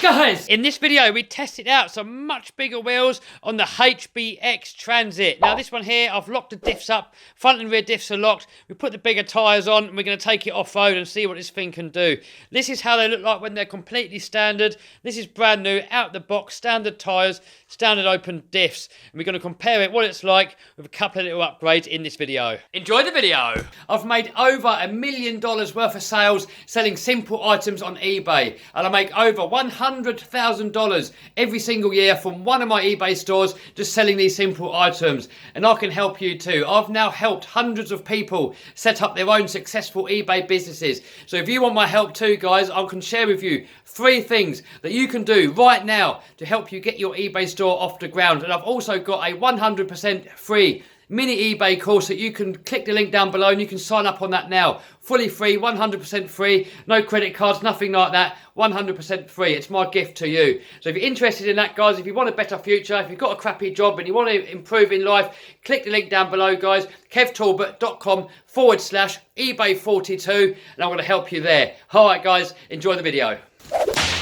Guys, in this video we tested out some much bigger wheels on the HBX Transit. Now this one here, I've locked the diffs up, front and rear diffs are locked, we put the bigger tyres on and we're going to take it off-road and see what this thing can do. This is how they look like when they're completely standard. This is brand new, out the box, standard tyres, standard open diffs. And we're going to compare it, what it's like, with a couple of little upgrades in this video. Enjoy the video. I've made over $1 million worth of sales selling simple items on eBay, and I make over $100,000 every single year from one of my eBay stores just selling these simple items, and I can help you too. I've now helped hundreds of people set up their own successful eBay businesses. So if you want my help too, guys, I can share with you 3 things that you can do right now to help you get your eBay store off the ground. And I've also got a 100% free mini eBay course that you can click the link down below and you can sign up on that now. Fully free, 100% free, no credit cards, nothing like that, 100% free. It's my gift to you. So if you're interested in that, guys, if you want a better future, if you've got a crappy job and you want to improve in life, click the link down below, guys, kevtalbot.com/eBay42, and I'm going to help you there. All right, guys, enjoy the video.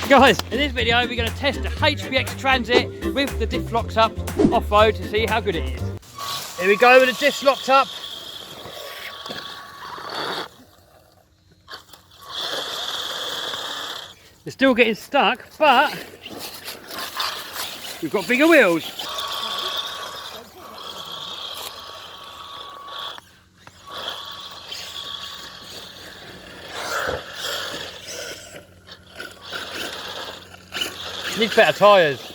Guys, in this video, we're going to test the HBX Transit with the diff locks up off-road to see how good it is. Here we go with the diffs locked up. They're still getting stuck, but we've got bigger wheels. Need better tyres.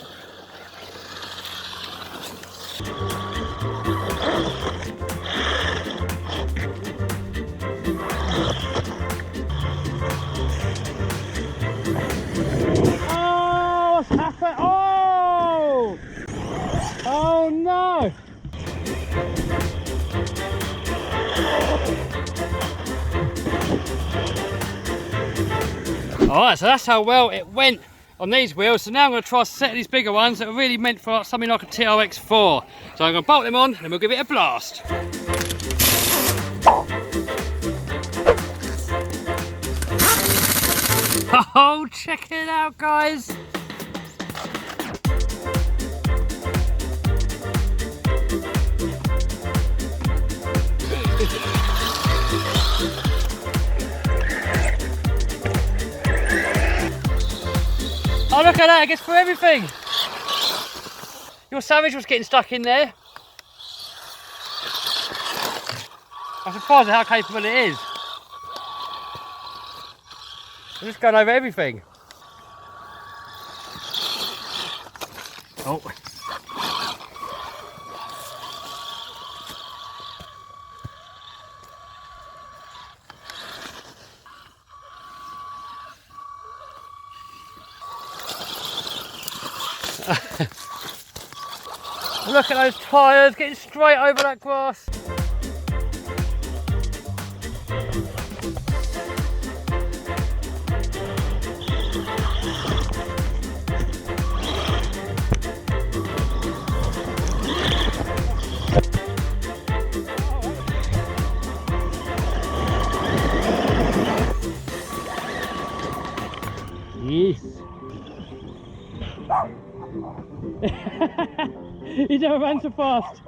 Oh no! Alright, so that's how well it went on these wheels. So now I'm going to try a set of these bigger ones that are really meant for something like a TRX4. So I'm going to bolt them on and we'll give it a blast. Oh, check it out, guys! Oh, look at that, it gets through everything. Your sandwich was getting stuck in there. I'm surprised at how capable it is. It's just going over everything. Oh. Look at those tyres getting straight over that grass. Yes. He's never ran so fast.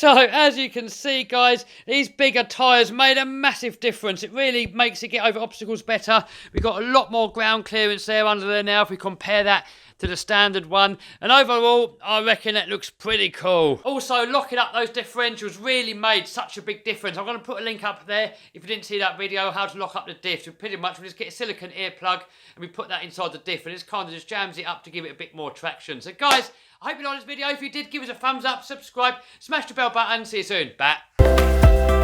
So, as you can see, guys, these bigger tyres made a massive difference. It really makes it get over obstacles better. We've got a lot more ground clearance there under there now if we compare that to the standard one. And overall, I reckon it looks pretty cool. Also, locking up those differentials really made such a big difference. I'm going to put a link up there if you didn't see that video, how to lock up the diffs. So pretty much we just get a silicone earplug and we put that inside the diff and it kind of just jams it up to give it a bit more traction. So guys, I hope you liked this video. If you did, give us a thumbs up, subscribe, smash the bell button. See you soon. Bye.